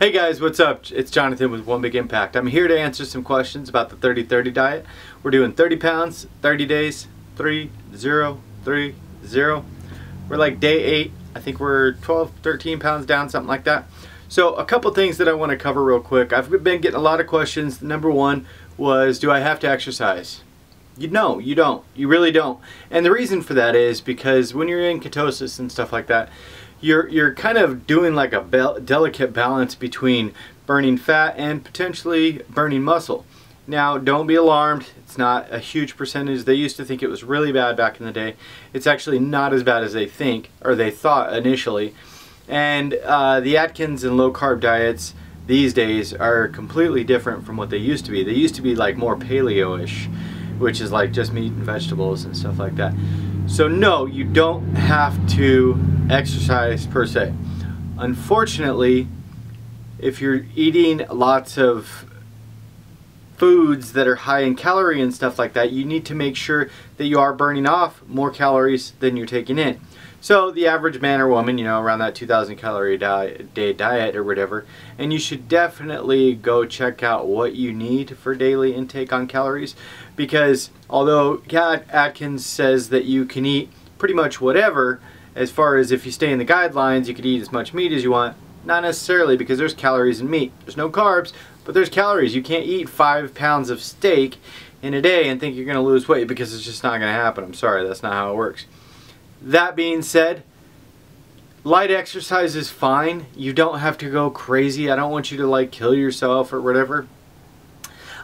Hey guys, what's up? It's Jonathan with One Big Impact. I'm here to answer some questions about the 30-30 diet. We're doing 30 pounds, 30 days, 3-0-3-0. We're like day 8. I think we're 12, 13 pounds down, something like that. So a couple things that I want to cover real quick. I've been getting a lot of questions. Number one was, do I have to exercise? No, you don't. You really don't. And the reason for that is because when you're in ketosis and stuff like that, you're kind of doing like a delicate balance between burning fat and potentially burning muscle. Now, don't be alarmed. It's not a huge percentage. They used to think it was really bad back in the day. It's actually not as bad as they think, or they thought initially. And the Atkins and low carb diets these days are completely different from what they used to be. They used to be like more paleo-ish, which is like just meat and vegetables and stuff like that. So no, you don't have to exercise per se. Unfortunately, if you're eating lots of foods that are high in calorie and stuff like that, you need to make sure that you are burning off more calories than you're taking in. So the average man or woman, you know, around that 2,000 calorie day diet or whatever, and you should definitely go check out what you need for daily intake on calories, because although Atkins says that you can eat pretty much whatever, as far as if you stay in the guidelines, you could eat as much meat as you want. Not necessarily, because there's calories in meat. There's no carbs, but there's calories. You can't eat 5 pounds of steak in a day and think you're going to lose weight, because it's just not going to happen. I'm sorry, that's not how it works. That being said, light exercise is fine. You don't have to go crazy. I don't want you to like kill yourself or whatever.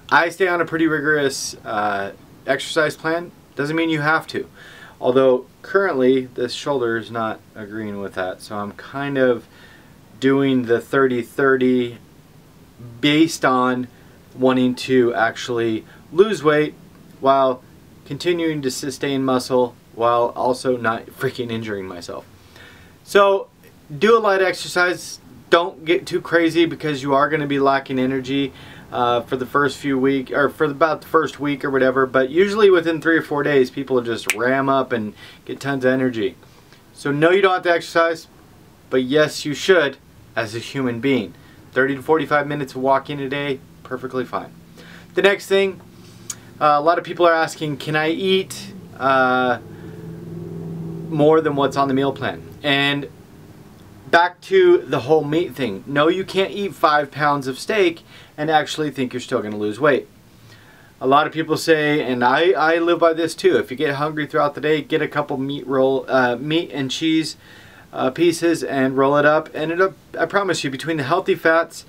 I stay on a pretty rigorous exercise plan. Doesn't mean you have to. Although currently this shoulder is not agreeing with that. So I'm kind of doing the 30-30 based on wanting to actually lose weight while continuing to sustain muscle, while also not freaking injuring myself. So do a light exercise. Don't get too crazy, because you are going to be lacking energy for the first few weeks, or for about the first week or whatever. But usually within 3 or 4 days, people just ram up and get tons of energy. So no, you don't have to exercise, but yes, you should as a human being. 30 to 45 minutes of walking a day, perfectly fine. The next thing, a lot of people are asking, can I eat more than what's on the meal plan? And back to the whole meat thing. No, you can't eat 5 pounds of steak and actually think you're still going to lose weight. A lot of people say, and I live by this too, if you get hungry throughout the day, get a couple meat and cheese pieces and roll it up, and I promise you, between the healthy fats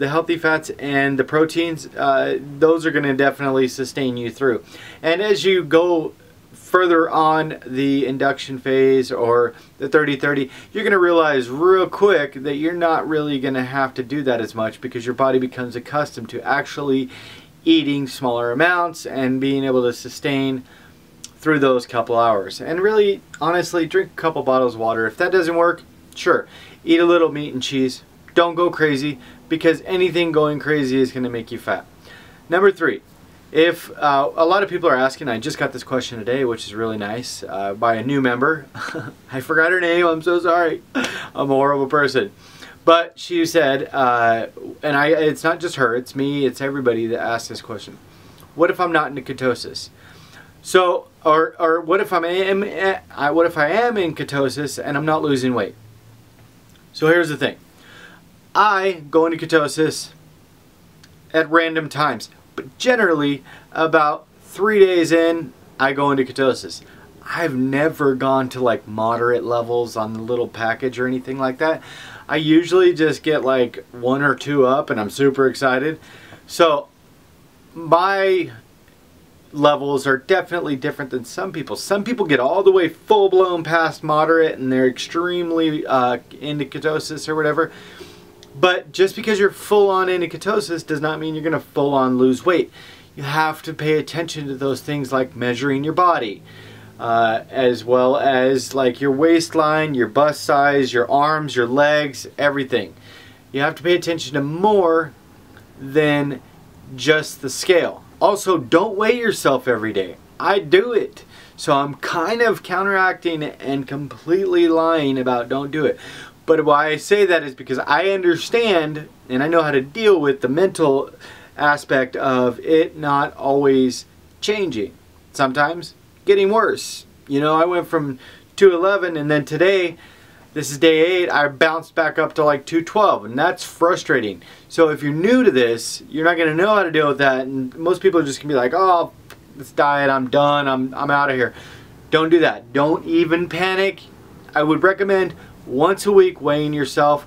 and the proteins, those are going to definitely sustain you through. And as you go further on the induction phase or the 30-30, you're going to realize real quick that you're not really going to have to do that as much, because your body becomes accustomed to actually eating smaller amounts and being able to sustain through those couple hours. And really, honestly, drink a couple bottles of water. If that doesn't work, sure, eat a little meat and cheese. Don't go crazy, because anything going crazy is going to make you fat. Number 3. If a lot of people are asking, I just got this question today, which is really nice, by a new member. I forgot her name, I'm so sorry. I'm a horrible person. But she said, and it's not just her, it's me, it's everybody that asked this question. What if I'm not in ketosis? So, or what if I am in ketosis and I'm not losing weight? So here's the thing. I go into ketosis at random times, but generally about 3 days in, I go into ketosis. I've never gone to like moderate levels on the little package or anything like that. I usually just get like 1 or 2 up and I'm super excited. So my levels are definitely different than some people. Some people get all the way full-blown past moderate and they're extremely into ketosis or whatever. But just because you're full-on into ketosis does not mean you're going to full-on lose weight. You have to pay attention to those things like measuring your body, as well as like your waistline, your bust size, your arms, your legs, everything. You have to pay attention to more than just the scale. Also, don't weigh yourself every day. I do it. So I'm kind of counteracting and completely lying about don't do it. But why I say that is because I understand and I know how to deal with the mental aspect of it not always changing. Sometimes getting worse. You know, I went from 211 and then today, this is day 8, I bounced back up to like 212, and that's frustrating. So if you're new to this, you're not going to know how to deal with that, and most people are just going to be like, oh, this diet, I'm done, I'm out of here. Don't do that. Don't even panic. I would recommend once a week weighing yourself,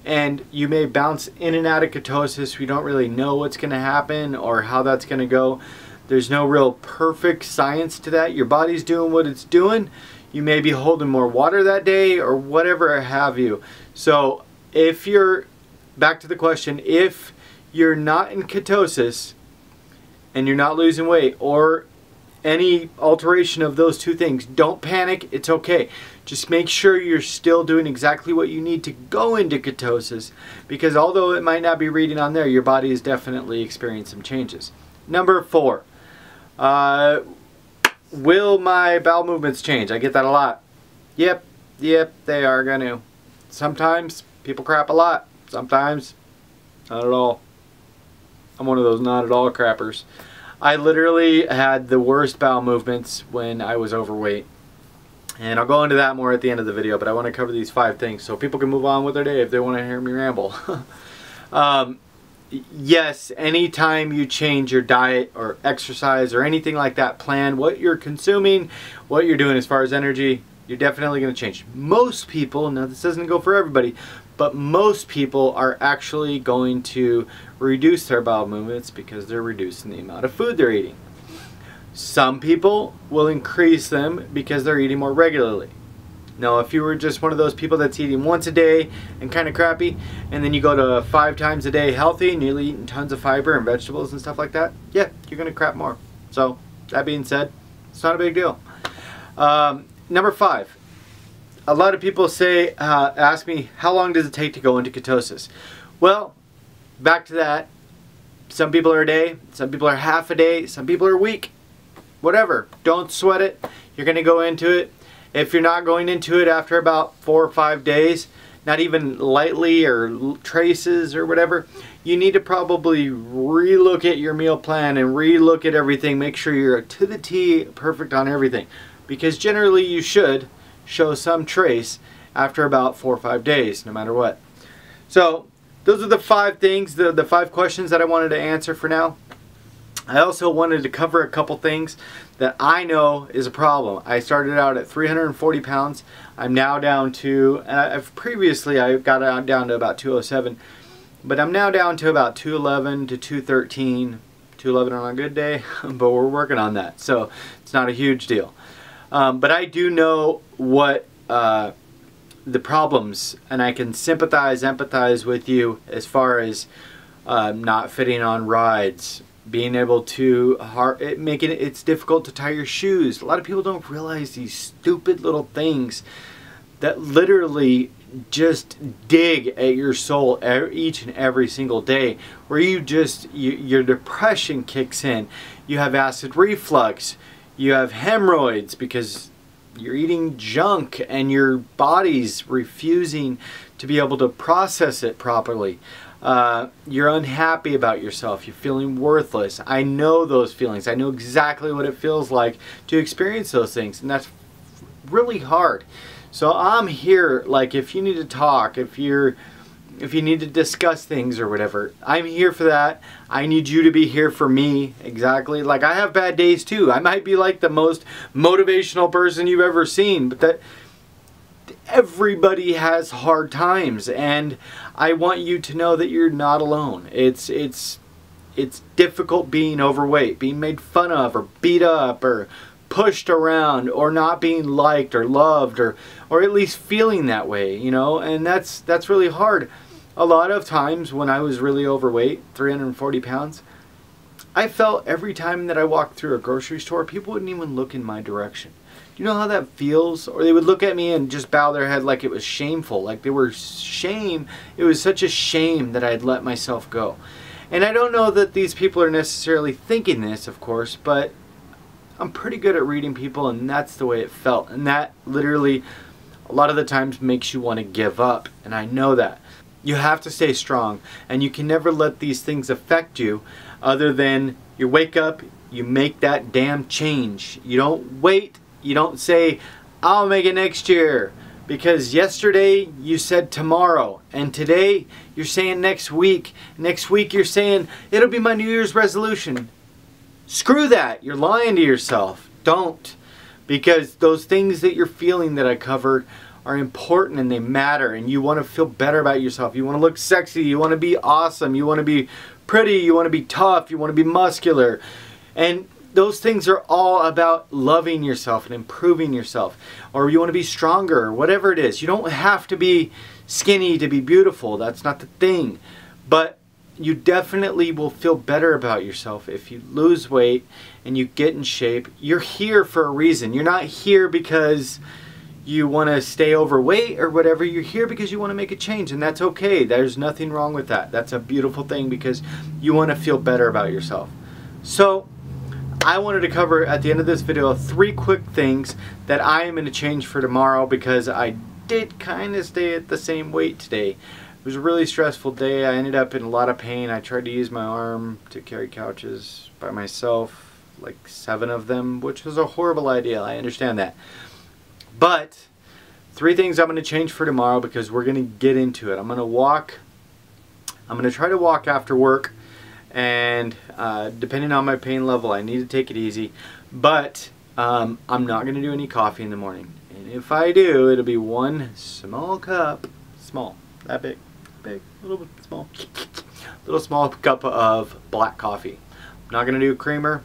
and you may bounce in and out of ketosis. We don't really know what's going to happen or how that's going to go. There's no real perfect science to that. Your body's doing what it's doing. You may be holding more water that day or whatever have you. So if you're, back to the question, if you're not in ketosis and you're not losing weight or any alteration of those two things, don't panic. It's okay. Just make sure you're still doing exactly what you need to go into ketosis, because although it might not be reading on there, your body is definitely experiencing some changes. Number 4. Will my bowel movements change? I get that a lot. Yep, they are going to. Sometimes people crap a lot. Sometimes not at all. I'm one of those not at all crappers. I literally had the worst bowel movements when I was overweight. And I'll go into that more at the end of the video, but I want to cover these 5 things so people can move on with their day if they want to hear me ramble. Yes, anytime you change your diet or exercise or anything like that, plan what you're consuming, what you're doing as far as energy, you're definitely going to change. Most people, now this doesn't go for everybody, but most people are actually going to reduce their bowel movements because they're reducing the amount of food they're eating. Some people will increase them because they're eating more regularly. Now, if you were just one of those people that's eating once a day and kind of crappy, and then you go to 5 times a day healthy and you're eating tons of fiber and vegetables and stuff like that, yeah, you're going to crap more. So, that being said, it's not a big deal. Number 5. A lot of people say, ask me, how long does it take to go into ketosis? Well, back to that. Some people are a day, some people are half a day, some people are a week. Whatever. Don't sweat it. You're going to go into it. If you're not going into it after about 4 or 5 days, not even lightly or traces or whatever, you need to probably relook at your meal plan and relook at everything. Make sure you're to the T perfect on everything, because generally you should show some trace after about 4 or 5 days, no matter what. So those are the 5 things, the 5 questions that I wanted to answer for now. I also wanted to cover a couple things that I know is a problem. I started out at 340 pounds. I'm now down to, and previously I got down to about 207, but I'm now down to about 211 to 213, 211 on a good day, but we're working on that, so it's not a huge deal. But I do know what the problems, and I can sympathize, empathize with you as far as not fitting on rides, being able to, it's difficult to tie your shoes. A lot of people don't realize these stupid little things that literally just dig at your soul each and every single day, where your depression kicks in. You have acid reflux, you have hemorrhoids because you're eating junk and your body's refusing to be able to process it properly. You're unhappy about yourself. You're feeling worthless. I know those feelings. I know exactly what it feels like to experience those things, and that's really hard. So I'm here, like, if you need to talk, if you need to discuss things or whatever, I'm here for that. I need you to be here for me. Exactly. Like, I have bad days too. I might be like the most motivational person you've ever seen, but everybody has hard times, and I want you to know that you're not alone. It's difficult being overweight, being made fun of or beat up or pushed around, or not being liked or loved, or at least feeling that way, you know, and that's really hard. A lot of times when I was really overweight, 340 pounds, I felt every time that I walked through a grocery store, people wouldn't even look in my direction. Do you know how that feels? Or they would look at me and just bow their head like it was shameful, like they were shame. It was such a shame that I had let myself go. And I don't know that these people are necessarily thinking this, of course, but I'm pretty good at reading people, and that's the way it felt. And that literally, a lot of the times makes you want to give up, and I know that. You have to stay strong, and you can never let these things affect you other than you wake up, you make that damn change. You don't wait, you don't say, I'll make it next year, because yesterday you said tomorrow, and today you're saying next week. Next week you're saying, it'll be my New Year's resolution. Screw that, you're lying to yourself. Don't, because those things that you're feeling that I covered are important and they matter, and you want to feel better about yourself. You want to look sexy, you want to be awesome, you want to be pretty, you want to be tough, you want to be muscular. And those things are all about loving yourself and improving yourself. Or you want to be stronger, or whatever it is. You don't have to be skinny to be beautiful. That's not the thing. But you definitely will feel better about yourself if you lose weight and you get in shape. You're here for a reason. You're not here because you want to stay overweight or whatever. You're here because you want to make a change, and that's okay. There's nothing wrong with that. That's a beautiful thing, because you want to feel better about yourself. So I wanted to cover at the end of this video 3 quick things that I am going to change for tomorrow, because I did kind of stay at the same weight today. It was a really stressful day. I ended up in a lot of pain. I tried to use my arm to carry couches by myself, like 7 of them, which was a horrible idea. I understand that. But 3 things I'm going to change for tomorrow, because we're going to get into it. I'm going to walk. I'm going to try to walk after work, and depending on my pain level, I need to take it easy. But I'm not going to do any coffee in the morning. And if I do, it'll be 1 small cup, small, that big, big, little bit small, little small cup of black coffee. I'm not going to do creamer.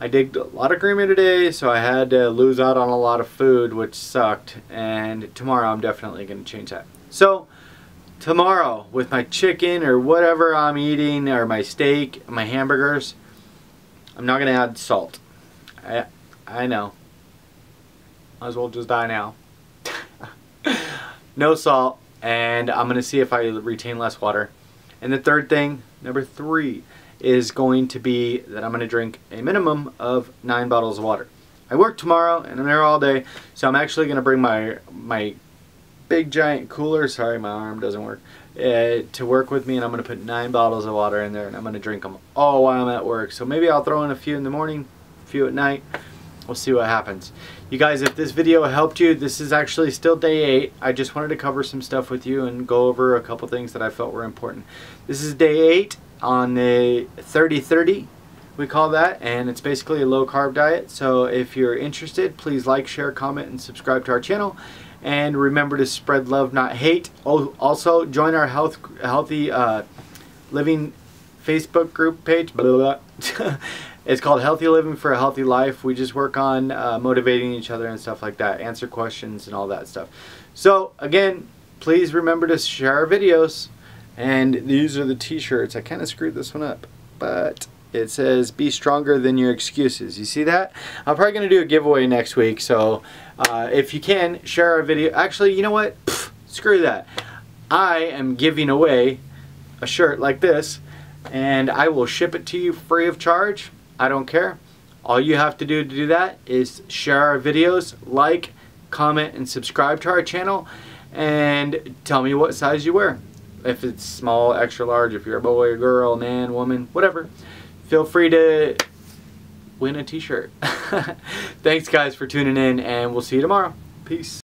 I did a lot of creamer today, so I had to lose out on a lot of food, which sucked. And tomorrow I'm definitely going to change that. So tomorrow, with my chicken or whatever I'm eating, or my steak, my hamburgers, I'm not going to add salt. I know. Might as well just die now. No salt, and I'm going to see if I retain less water. And the third thing, number 3, is going to be that I'm going to drink a minimum of 9 bottles of water. I work tomorrow, and I'm there all day, so I'm actually going to bring my big giant cooler, sorry my arm doesn't work, to work with me, and I'm going to put 9 bottles of water in there, and I'm going to drink them all while I'm at work. So maybe I'll throw in a few in the morning, a few at night. We'll see what happens. You guys, if this video helped you, this is actually still day 8. I just wanted to cover some stuff with you and go over a couple things that I felt were important. This is day 8 on the 30-30, we call that, and it's basically a low-carb diet. So if you're interested, please like, share, comment, and subscribe to our channel. And remember to spread love, not hate. Oh, also join our healthy living Facebook group page. Blah, blah, blah. It's called Healthy Living for a Healthy Life. We just work on motivating each other and stuff like that, answer questions and all that stuff. So again, please remember to share our videos. And these are the t-shirts. I kind of screwed this one up, but it says be stronger than your excuses. You see that? I'm probably going to do a giveaway next week, so if you can, share our video. Actually, you know what? Pfft, screw that. I am giving away a shirt like this, and I will ship it to you free of charge. I don't care. All you have to do that is share our videos, like, comment, and subscribe to our channel, and tell me what size you wear. If it's small, extra large, if you're a boy, a girl, man, woman, whatever, feel free to win a t-shirt. Thanks guys for tuning in, and we'll see you tomorrow. Peace.